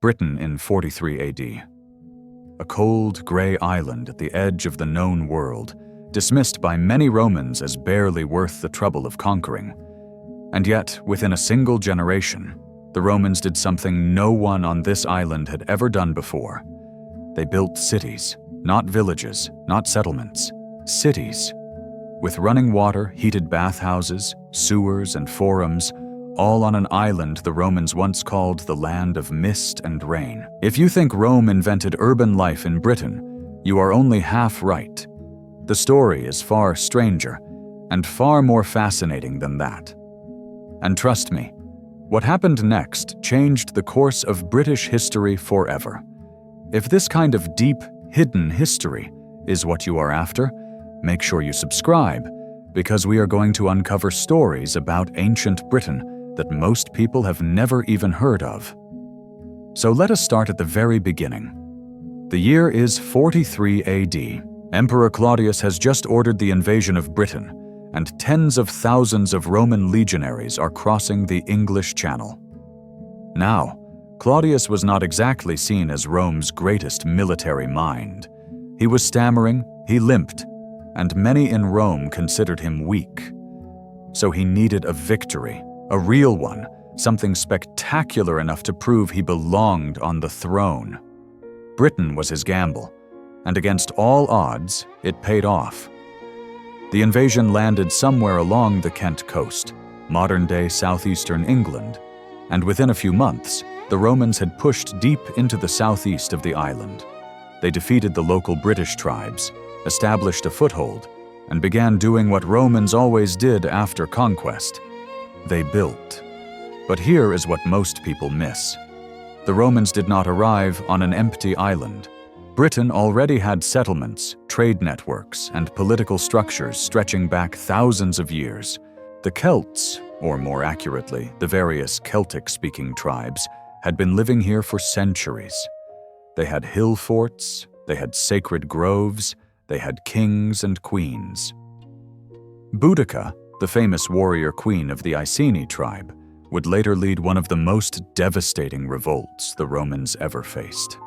Britain in 43 AD. A cold, grey island at the edge of the known world, dismissed by many Romans as barely worth the trouble of conquering. And yet, within a single generation, the Romans did something no one on this island had ever done before. They built cities, not villages, not settlements, cities. With running water, heated bathhouses, sewers, and forums, all on an island the Romans once called the land of mist and rain. If you think Rome invented urban life in Britain, you are only half right. The story is far stranger and far more fascinating than that. And trust me, what happened next changed the course of British history forever. If this kind of deep, hidden history is what you are after, make sure you subscribe, because we are going to uncover stories about ancient Britain that most people have never even heard of. So let us start at the very beginning. The year is 43 AD. Emperor Claudius has just ordered the invasion of Britain, and tens of thousands of Roman legionaries are crossing the English Channel. Now, Claudius was not exactly seen as Rome's greatest military mind. He was stammering, he limped, and many in Rome considered him weak. So he needed a victory, a real one, something spectacular enough to prove he belonged on the throne. Britain was his gamble, and against all odds, it paid off. The invasion landed somewhere along the Kent coast, modern-day southeastern England, and within a few months, the Romans had pushed deep into the southeast of the island. They defeated the local British tribes, established a foothold, and began doing what Romans always did after conquest. They built. But here is what most people miss. The Romans did not arrive on an empty island. Britain already had settlements, trade networks, and political structures stretching back thousands of years. The Celts, or more accurately, the various Celtic-speaking tribes, had been living here for centuries. They had hill forts, they had sacred groves, they had kings and queens. Boudica, the famous warrior queen of the Iceni tribe, would later lead one of the most devastating revolts the Romans ever faced.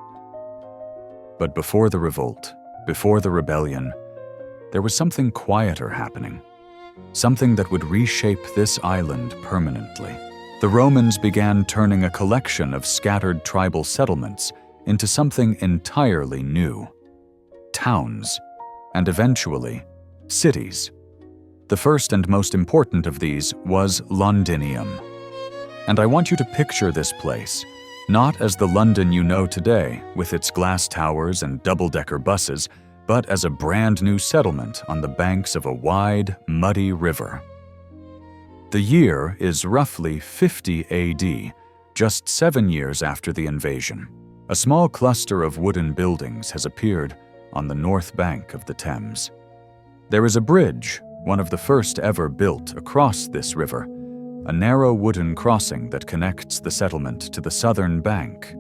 But before the revolt, before the rebellion, there was something quieter happening, something that would reshape this island permanently. The Romans began turning a collection of scattered tribal settlements into something entirely new: towns, and eventually, cities. The first and most important of these was Londinium. And I want you to picture this place, not as the London you know today, with its glass towers and double-decker buses, but as a brand new settlement on the banks of a wide, muddy river. The year is roughly 50 AD, just 7 years after the invasion. A small cluster of wooden buildings has appeared on the north bank of the Thames. There is a bridge, one of the first ever built across this river, a narrow wooden crossing that connects the settlement to the southern bank.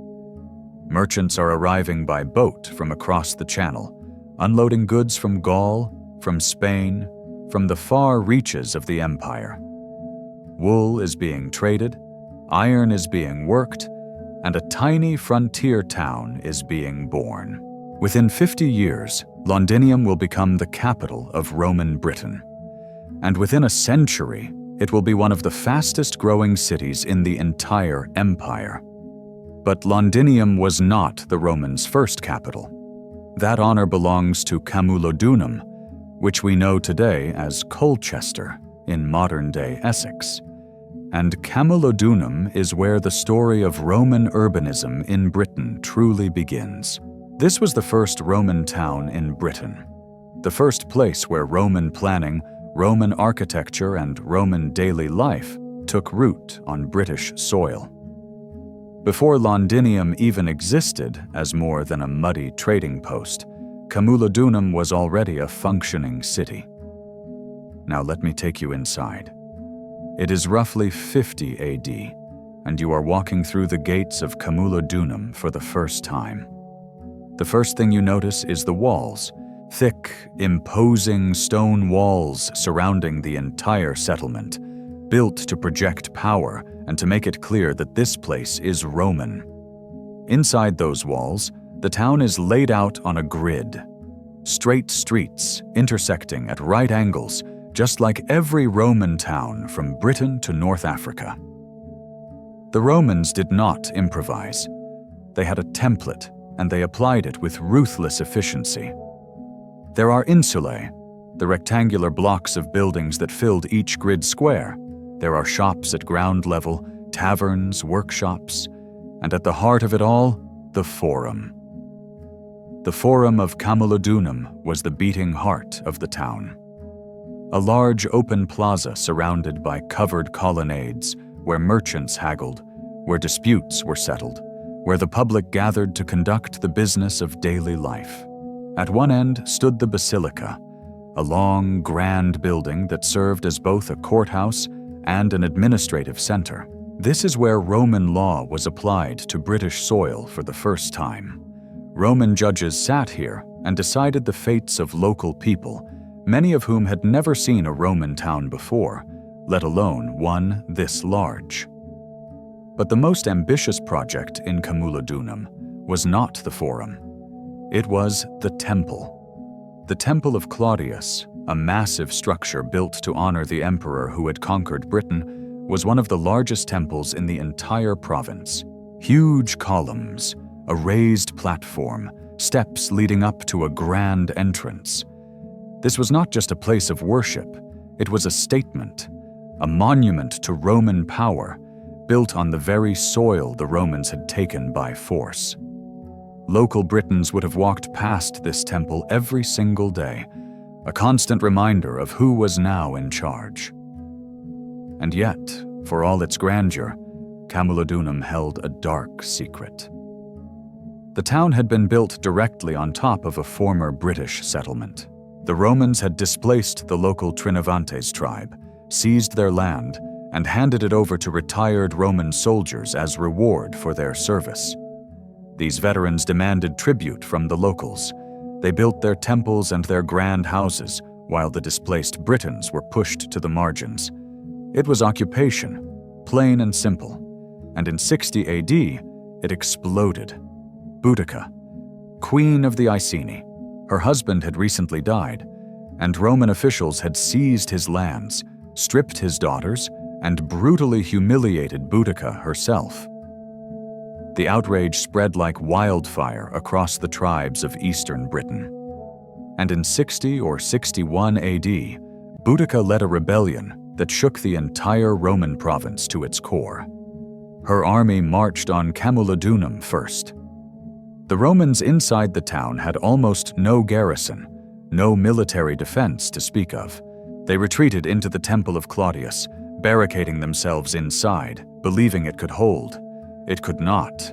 Merchants are arriving by boat from across the channel, unloading goods from Gaul, from Spain, from the far reaches of the empire. Wool is being traded, iron is being worked, and a tiny frontier town is being born. Within 50 years, Londinium will become the capital of Roman Britain. And within a century, it will be one of the fastest-growing cities in the entire empire. But Londinium was not the Romans' first capital. That honor belongs to Camulodunum, which we know today as Colchester in modern-day Essex. And Camulodunum is where the story of Roman urbanism in Britain truly begins. This was the first Roman town in Britain, the first place where Roman planning, Roman architecture, and Roman daily life took root on British soil. Before Londinium even existed as more than a muddy trading post, Camulodunum was already a functioning city. Now let me take you inside. It is roughly 50 AD, and you are walking through the gates of Camulodunum for the first time. The first thing you notice is the walls, thick, imposing stone walls surrounding the entire settlement, built to project power and to make it clear that this place is Roman. Inside those walls, the town is laid out on a grid. Straight streets intersecting at right angles, just like every Roman town from Britain to North Africa. The Romans did not improvise. They had a template, and they applied it with ruthless efficiency. There are insulae, the rectangular blocks of buildings that filled each grid square. There are shops at ground level, taverns, workshops, and at the heart of it all, the Forum. The Forum of Camulodunum was the beating heart of the town. A large open plaza surrounded by covered colonnades, where merchants haggled, where disputes were settled, where the public gathered to conduct the business of daily life. At one end stood the Basilica, a long, grand building that served as both a courthouse and an administrative center. This is where Roman law was applied to British soil for the first time. Roman judges sat here and decided the fates of local people, many of whom had never seen a Roman town before, let alone one this large. But the most ambitious project in Camulodunum was not the Forum. It was the Temple. The Temple of Claudius, a massive structure built to honor the emperor who had conquered Britain, was one of the largest temples in the entire province. Huge columns, a raised platform, steps leading up to a grand entrance. This was not just a place of worship, it was a statement, a monument to Roman power, built on the very soil the Romans had taken by force. Local Britons would have walked past this temple every single day, a constant reminder of who was now in charge. And yet, for all its grandeur, Camulodunum held a dark secret. The town had been built directly on top of a former British settlement. The Romans had displaced the local Trinovantes tribe, seized their land, and handed it over to retired Roman soldiers as reward for their service. These veterans demanded tribute from the locals. They built their temples and their grand houses, while the displaced Britons were pushed to the margins. It was occupation, plain and simple, and in 60 AD, it exploded. Boudica, queen of the Iceni, her husband had recently died, and Roman officials had seized his lands, stripped his daughters, and brutally humiliated Boudica herself. The outrage spread like wildfire across the tribes of eastern Britain. And in 60 or 61 AD, Boudica led a rebellion that shook the entire Roman province to its core. Her army marched on Camulodunum first. The Romans inside the town had almost no garrison, no military defense to speak of. They retreated into the Temple of Claudius, barricading themselves inside, believing it could hold. It could not.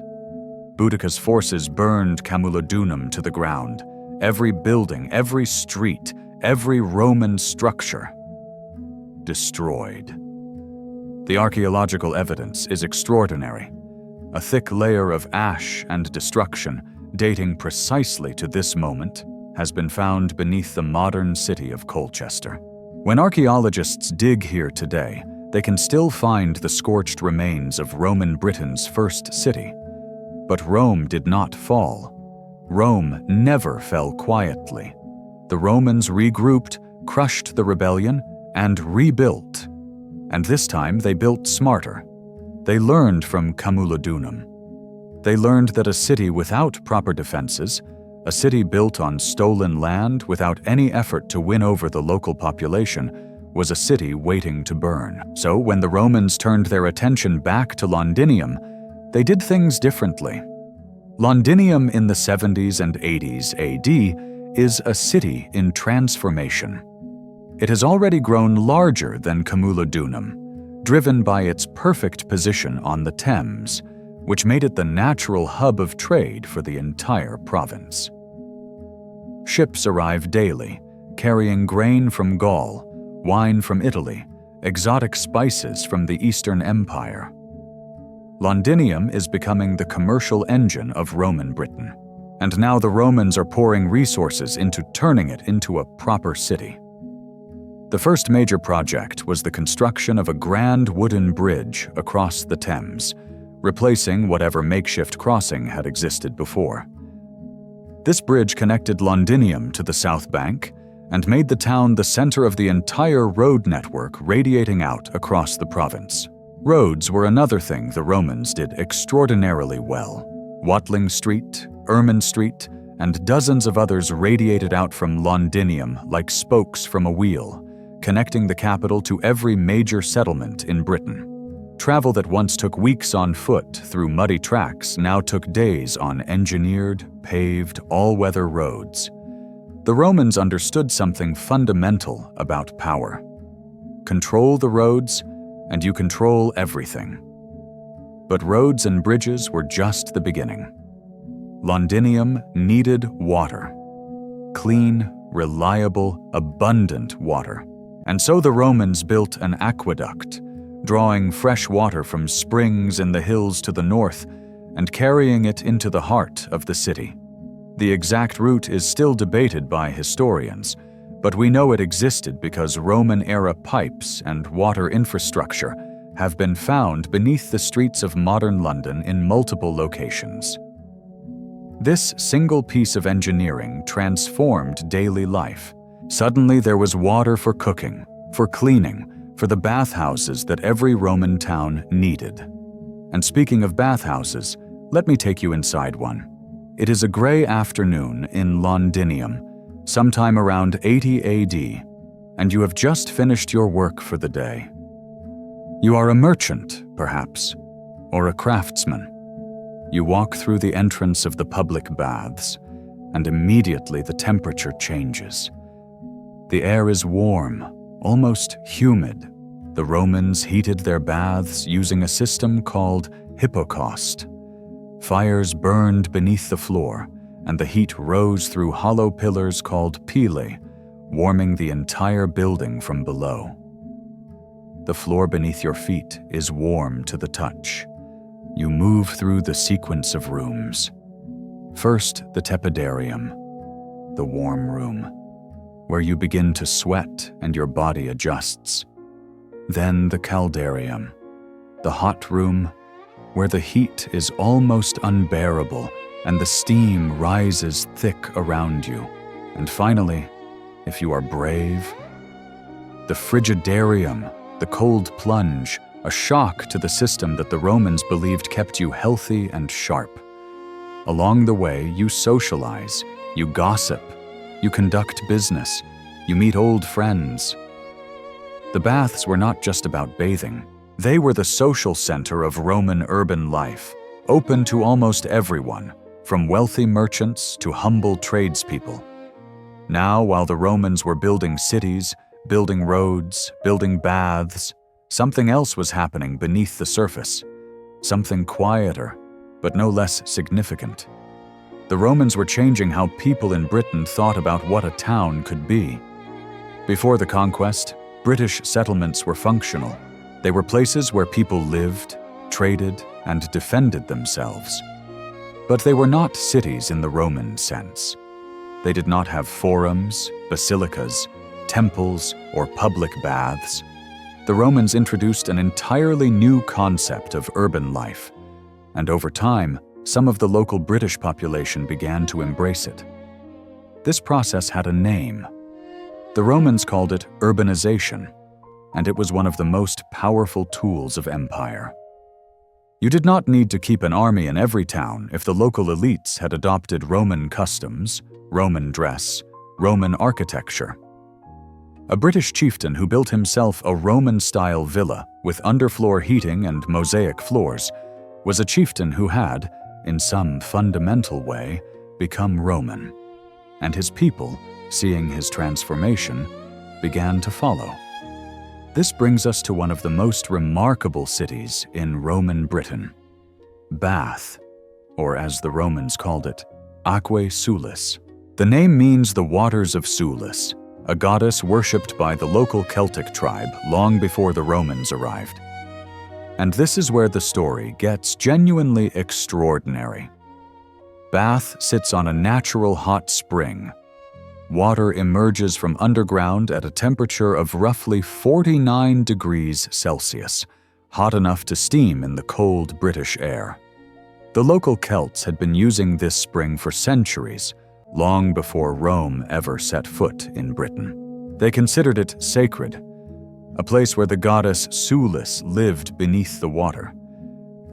Boudica's forces burned Camulodunum to the ground. Every building, every street, every Roman structure destroyed. The archaeological evidence is extraordinary. A thick layer of ash and destruction, dating precisely to this moment, has been found beneath the modern city of Colchester. When archaeologists dig here today, they can still find the scorched remains of Roman Britain's first city. But Rome did not fall. Rome never fell quietly. The Romans regrouped, crushed the rebellion, and rebuilt. And this time they built smarter. They learned from Camulodunum. They learned that a city without proper defenses, a city built on stolen land without any effort to win over the local population, was a city waiting to burn. So when the Romans turned their attention back to Londinium, they did things differently. Londinium in the 70s and 80s AD is a city in transformation. It has already grown larger than Camulodunum, driven by its perfect position on the Thames, which made it the natural hub of trade for the entire province. Ships arrive daily, carrying grain from Gaul, wine from Italy, exotic spices from the Eastern Empire. Londinium is becoming the commercial engine of Roman Britain, and now the Romans are pouring resources into turning it into a proper city. The first major project was the construction of a grand wooden bridge across the Thames, replacing whatever makeshift crossing had existed before. This bridge connected Londinium to the south bank and made the town the center of the entire road network radiating out across the province. Roads were another thing the Romans did extraordinarily well. Watling Street, Ermine Street, and dozens of others radiated out from Londinium like spokes from a wheel, connecting the capital to every major settlement in Britain. Travel that once took weeks on foot through muddy tracks now took days on engineered, paved, all-weather roads. The Romans understood something fundamental about power. Control the roads, and you control everything. But roads and bridges were just the beginning. Londinium needed water. Clean, reliable, abundant water. And so the Romans built an aqueduct, drawing fresh water from springs in the hills to the north and carrying it into the heart of the city. The exact route is still debated by historians, but we know it existed because Roman-era pipes and water infrastructure have been found beneath the streets of modern London in multiple locations. This single piece of engineering transformed daily life. Suddenly there was water for cooking, for cleaning, for the bathhouses that every Roman town needed. And speaking of bathhouses, let me take you inside one. It is a gray afternoon in Londinium, sometime around 80 AD, and you have just finished your work for the day. You are a merchant, perhaps, or a craftsman. You walk through the entrance of the public baths, and immediately the temperature changes. The air is warm, almost humid. The Romans heated their baths using a system called hippocaust. Fires burned beneath the floor, and the heat rose through hollow pillars called pilae, warming the entire building from below. The floor beneath your feet is warm to the touch. You move through the sequence of rooms. First, the tepidarium, the warm room, where you begin to sweat and your body adjusts. Then the caldarium, the hot room, where the heat is almost unbearable and the steam rises thick around you. And finally, if you are brave, the frigidarium, the cold plunge, a shock to the system that the Romans believed kept you healthy and sharp. Along the way, you socialize, you gossip, you conduct business, you meet old friends. The baths were not just about bathing. They were the social center of Roman urban life, open to almost everyone, from wealthy merchants to humble tradespeople. Now, while the Romans were building cities, building roads, building baths, something else was happening beneath the surface, something quieter, but no less significant. The Romans were changing how people in Britain thought about what a town could be. Before the conquest, British settlements were functional. They were places where people lived, traded, and defended themselves. But they were not cities in the Roman sense. They did not have forums, basilicas, temples, or public baths. The Romans introduced an entirely new concept of urban life, and over time, some of the local British population began to embrace it. This process had a name. The Romans called it urbanization, and it was one of the most powerful tools of empire. You did not need to keep an army in every town if the local elites had adopted Roman customs, Roman dress, Roman architecture. A British chieftain who built himself a Roman-style villa with underfloor heating and mosaic floors was a chieftain who had, in some fundamental way, become Roman. And his people, seeing his transformation, began to follow. This brings us to one of the most remarkable cities in Roman Britain, Bath, or as the Romans called it, Aquae Sulis. The name means the waters of Sulis, a goddess worshipped by the local Celtic tribe long before the Romans arrived. And this is where the story gets genuinely extraordinary. Bath sits on a natural hot spring. Water emerges from underground at a temperature of roughly 49 degrees Celsius, hot enough to steam in the cold British air. The local Celts had been using this spring for centuries, long before Rome ever set foot in Britain. They considered it sacred, a place where the goddess Sulis lived beneath the water.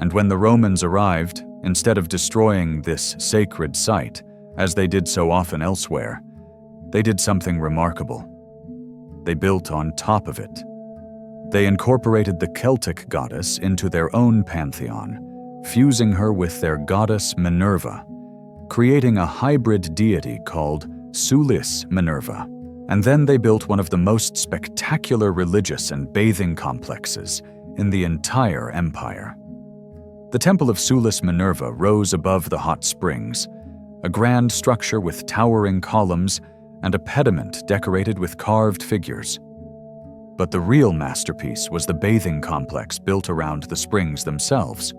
And when the Romans arrived, instead of destroying this sacred site, as they did so often elsewhere, they did something remarkable. They built on top of it. They incorporated the Celtic goddess into their own pantheon, fusing her with their goddess Minerva, creating a hybrid deity called Sulis Minerva. And then they built one of the most spectacular religious and bathing complexes in the entire empire. The Temple of Sulis Minerva rose above the hot springs, a grand structure with towering columns and a pediment decorated with carved figures. But the real masterpiece was the bathing complex built around the springs themselves.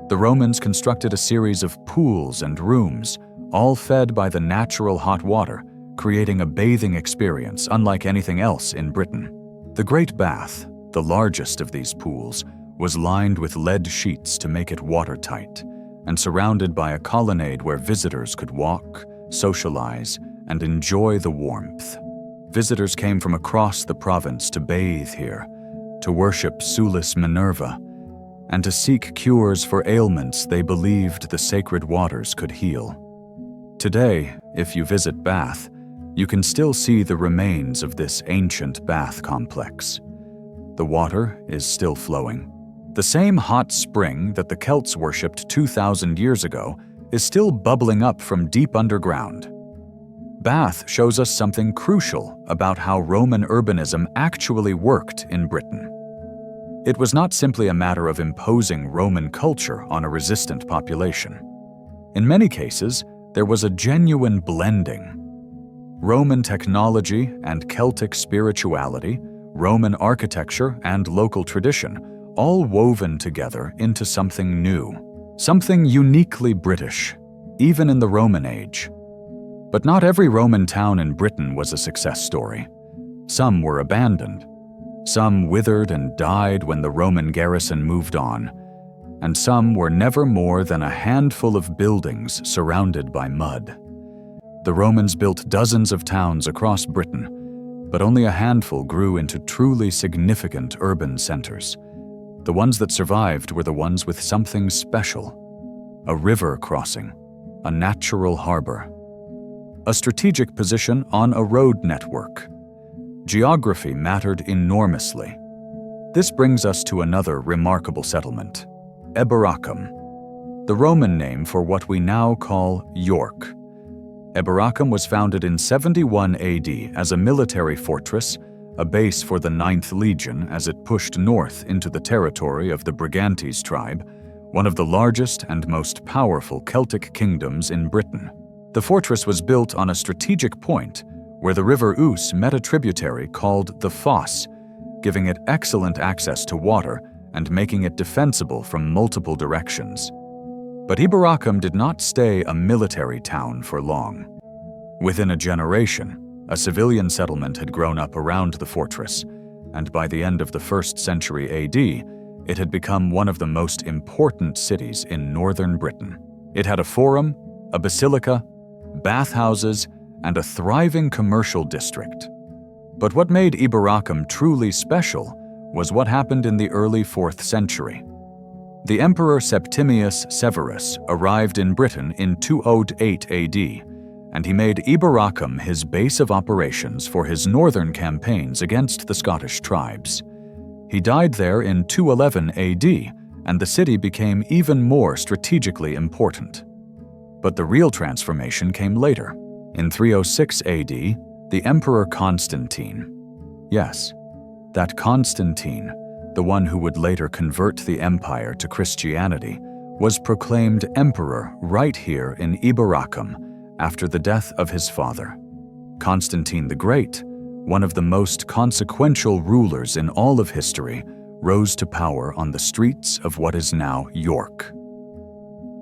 The Romans constructed a series of pools and rooms, all fed by the natural hot water, creating a bathing experience unlike anything else in Britain. The Great Bath, the largest of these pools, was lined with lead sheets to make it watertight, and surrounded by a colonnade where visitors could walk, socialize, and enjoy the warmth. Visitors came from across the province to bathe here, to worship Sulis Minerva, and to seek cures for ailments they believed the sacred waters could heal. Today, if you visit Bath, you can still see the remains of this ancient bath complex. The water is still flowing. The same hot spring that the Celts worshipped 2,000 years ago is still bubbling up from deep underground. Bath shows us something crucial about how Roman urbanism actually worked in Britain. It was not simply a matter of imposing Roman culture on a resistant population. In many cases, there was a genuine blending. Roman technology and Celtic spirituality, Roman architecture and local tradition, all woven together into something new, something uniquely British, even in the Roman age. But not every Roman town in Britain was a success story. Some were abandoned. Some withered and died when the Roman garrison moved on, and some were never more than a handful of buildings surrounded by mud. The Romans built dozens of towns across Britain, but only a handful grew into truly significant urban centers. The ones that survived were the ones with something special: a river crossing, a natural harbor, a strategic position on a road network. Geography mattered enormously. This brings us to another remarkable settlement, Eboracum, the Roman name for what we now call York. Eboracum was founded in 71 AD as a military fortress, a base for the 9th Legion as it pushed north into the territory of the Brigantes tribe, one of the largest and most powerful Celtic kingdoms in Britain. The fortress was built on a strategic point where the river Ouse met a tributary called the Fosse, giving it excellent access to water and making it defensible from multiple directions. But Eboracum did not stay a military town for long. Within a generation, a civilian settlement had grown up around the fortress, and by the end of the 1st century AD, it had become one of the most important cities in northern Britain. It had a forum, a basilica, bathhouses, and a thriving commercial district. But what made Eboracum truly special was what happened in the early 4th century. The Emperor Septimius Severus arrived in Britain in 208 AD, and he made Eboracum his base of operations for his northern campaigns against the Scottish tribes. He died there in 211 AD, and the city became even more strategically important. But the real transformation came later. In 306 AD, the Emperor Constantine, yes, that Constantine, the one who would later convert the empire to Christianity, was proclaimed emperor right here in Eboracum after the death of his father. Constantine the Great, one of the most consequential rulers in all of history, rose to power on the streets of what is now York.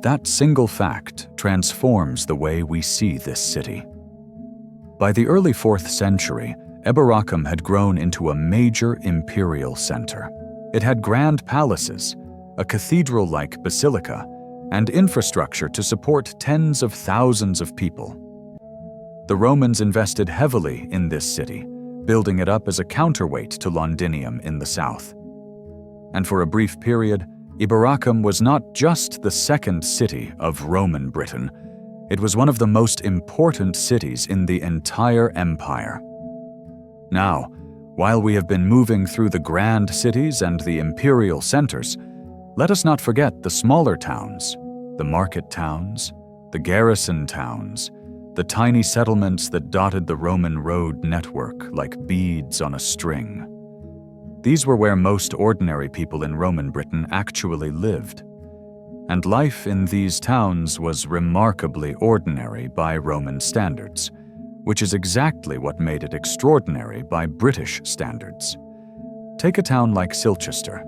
That single fact transforms the way we see this city. By the early 4th century, Eboracum had grown into a major imperial center. It had grand palaces, a cathedral-like basilica, and infrastructure to support tens of thousands of people. The Romans invested heavily in this city, building it up as a counterweight to Londinium in the south. And for a brief period, Iberacum was not just the second city of Roman Britain, it was one of the most important cities in the entire empire. Now, while we have been moving through the grand cities and the imperial centers, let us not forget the smaller towns, the market towns, the garrison towns, the tiny settlements that dotted the Roman road network like beads on a string. These were where most ordinary people in Roman Britain actually lived. And life in these towns was remarkably ordinary by Roman standards, which is exactly what made it extraordinary by British standards. Take a town like Silchester,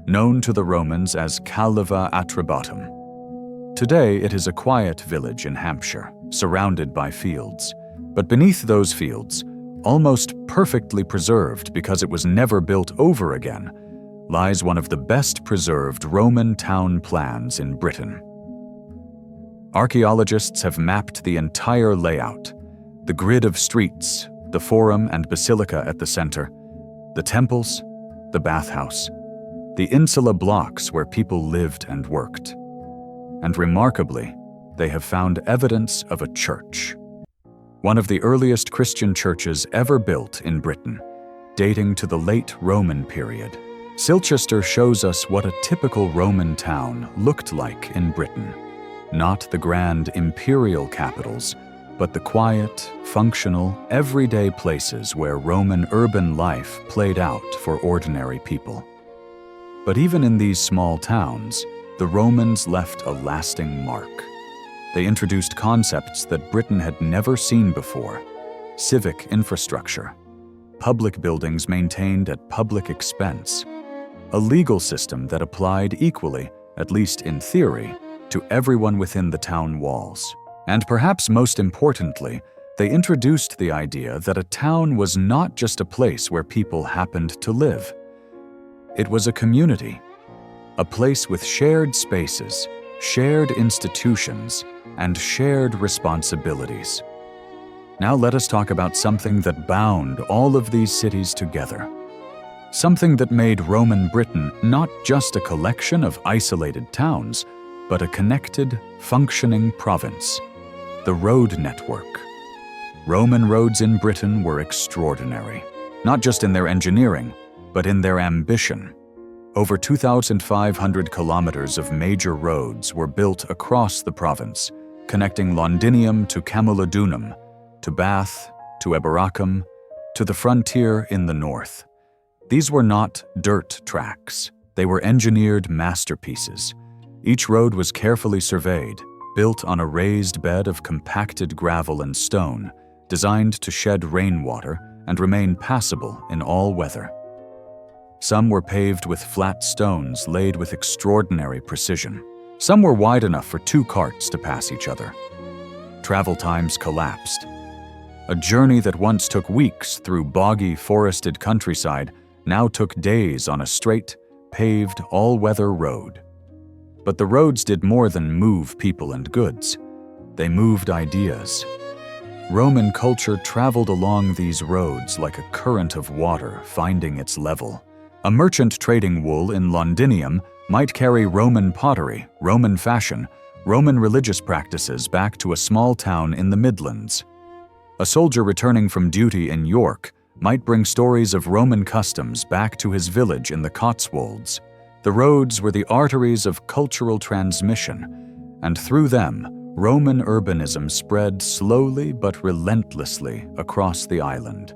known to the Romans as Caliva Atribotum. Today it is a quiet village in Hampshire, surrounded by fields. But beneath those fields, almost perfectly preserved because it was never built over again, lies one of the best preserved Roman town plans in Britain. Archaeologists have mapped the entire layout, the grid of streets, the forum and basilica at the center, the temples, the bathhouse, the insula blocks where people lived and worked. And remarkably, they have found evidence of a church. One of the earliest Christian churches ever built in Britain, dating to the late Roman period. Silchester shows us what a typical Roman town looked like in Britain. Not the grand imperial capitals, but the quiet, functional, everyday places where Roman urban life played out for ordinary people. But even in these small towns, the Romans left a lasting mark. They introduced concepts that Britain had never seen before: civic infrastructure, public buildings maintained at public expense, a legal system that applied equally, at least in theory, to everyone within the town walls. And perhaps most importantly, they introduced the idea that a town was not just a place where people happened to live. It was a community, a place with shared spaces, shared institutions, and shared responsibilities. Now let us talk about something that bound all of these cities together. Something that made Roman Britain not just a collection of isolated towns, but a connected, functioning province: the road network. Roman roads in Britain were extraordinary, not just in their engineering, but in their ambition. Over 2,500 kilometers of major roads were built across the province, connecting Londinium to Camulodunum, to Bath, to Iberacum, to the frontier in the north. These were not dirt tracks. They were engineered masterpieces. Each road was carefully surveyed, built on a raised bed of compacted gravel and stone, designed to shed rainwater and remain passable in all weather. Some were paved with flat stones laid with extraordinary precision. Some were wide enough for 2 carts to pass each other. Travel times collapsed. A journey that once took weeks through boggy, forested countryside now took days on a straight, paved, all-weather road. But the roads did more than move people and goods. They moved ideas. Roman culture traveled along these roads like a current of water finding its level. A merchant trading wool in Londinium might carry Roman pottery, Roman fashion, Roman religious practices back to a small town in the Midlands. A soldier returning from duty in York might bring stories of Roman customs back to his village in the Cotswolds. The roads were the arteries of cultural transmission, and through them, Roman urbanism spread slowly but relentlessly across the island.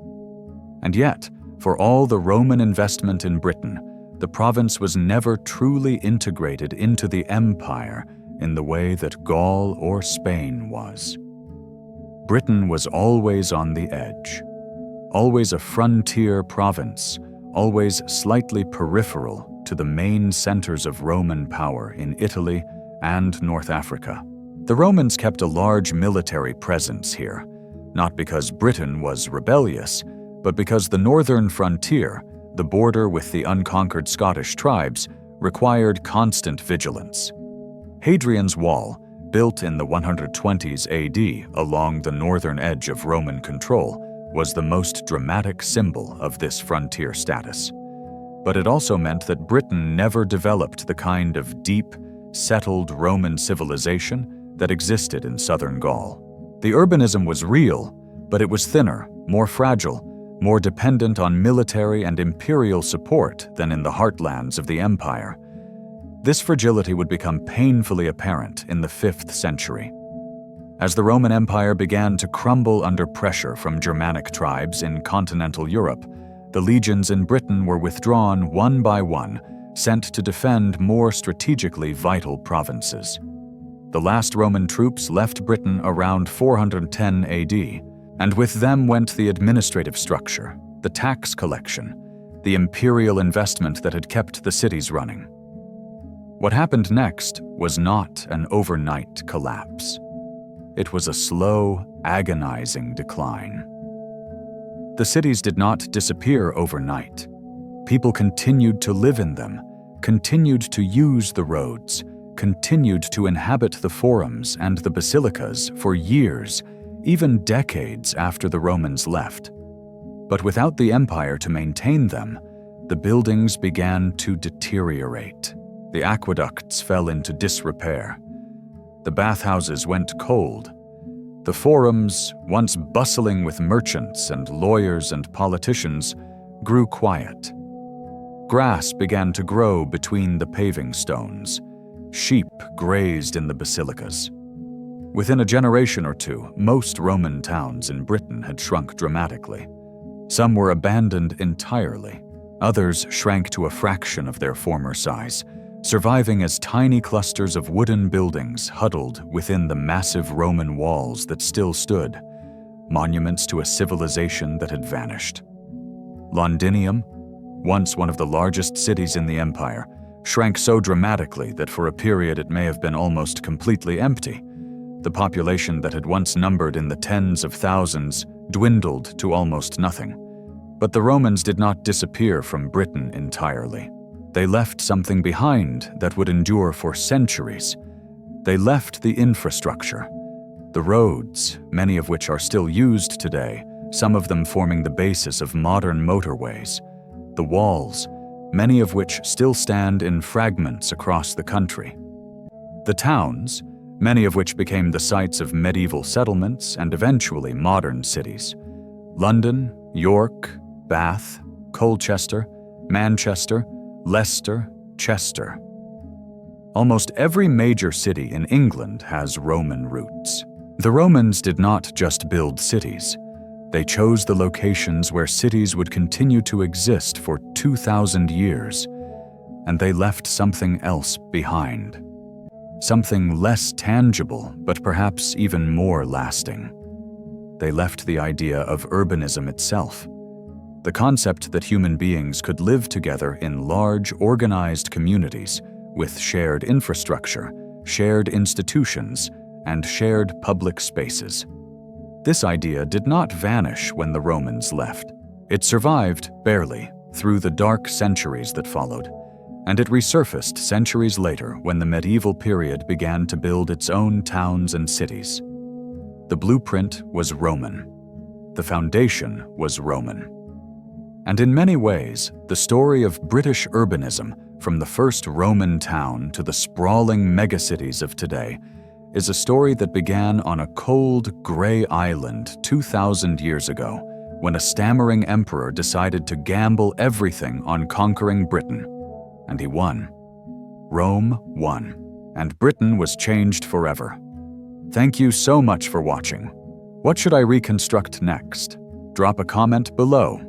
And yet, for all the Roman investment in Britain, the province was never truly integrated into the empire in the way that Gaul or Spain was. Britain was always on the edge, always a frontier province, always slightly peripheral to the main centers of Roman power in Italy and North Africa. The Romans kept a large military presence here, not because Britain was rebellious, but because the northern frontier, the border with the unconquered Scottish tribes required constant vigilance. Hadrian's Wall, built in the 120s AD along the northern edge of Roman control, was the most dramatic symbol of this frontier status. But it also meant that Britain never developed the kind of deep, settled Roman civilization that existed in southern Gaul. The urbanism was real, but it was thinner, more fragile, more dependent on military and imperial support than in the heartlands of the empire. This fragility would become painfully apparent in the 5th century. As the Roman Empire began to crumble under pressure from Germanic tribes in continental Europe, the legions in Britain were withdrawn one by one, sent to defend more strategically vital provinces. The last Roman troops left Britain around 410 AD, and with them went the administrative structure, the tax collection, the imperial investment that had kept the cities running. What happened next was not an overnight collapse. It was a slow, agonizing decline. The cities did not disappear overnight. People continued to live in them, continued to use the roads, continued to inhabit the forums and the basilicas for years, even decades after the Romans left. But without the empire to maintain them, the buildings began to deteriorate. The aqueducts fell into disrepair. The bathhouses went cold. The forums, once bustling with merchants and lawyers and politicians, grew quiet. Grass began to grow between the paving stones. Sheep grazed in the basilicas. Within a generation or two, most Roman towns in Britain had shrunk dramatically. Some were abandoned entirely. Others shrank to a fraction of their former size, surviving as tiny clusters of wooden buildings huddled within the massive Roman walls that still stood, monuments to a civilization that had vanished. Londinium, once one of the largest cities in the empire, shrank so dramatically that for a period it may have been almost completely empty. The population that had once numbered in the tens of thousands dwindled to almost nothing. But the Romans did not disappear from Britain entirely. They left something behind that would endure for centuries. They left the infrastructure, the roads, many of which are still used today, some of them forming the basis of modern motorways, the walls, many of which still stand in fragments across the country. The towns, many of which became the sites of medieval settlements and eventually modern cities. London, York, Bath, Colchester, Manchester, Leicester, Chester. Almost every major city in England has Roman roots. The Romans did not just build cities. They chose the locations where cities would continue to exist for 2,000 years, and they left something else behind. Something less tangible, but perhaps even more lasting. They left the idea of urbanism itself. The concept that human beings could live together in large, organized communities with shared infrastructure, shared institutions, and shared public spaces. This idea did not vanish when the Romans left. It survived, barely, through the dark centuries that followed, and it resurfaced centuries later when the medieval period began to build its own towns and cities. The blueprint was Roman. The foundation was Roman. And in many ways, the story of British urbanism, from the first Roman town to the sprawling megacities of today, is a story that began on a cold, gray island 2,000 years ago, when a stammering emperor decided to gamble everything on conquering Britain. And he won. Rome won, and Britain was changed forever. Thank you so much for watching. What should I reconstruct next? Drop a comment below.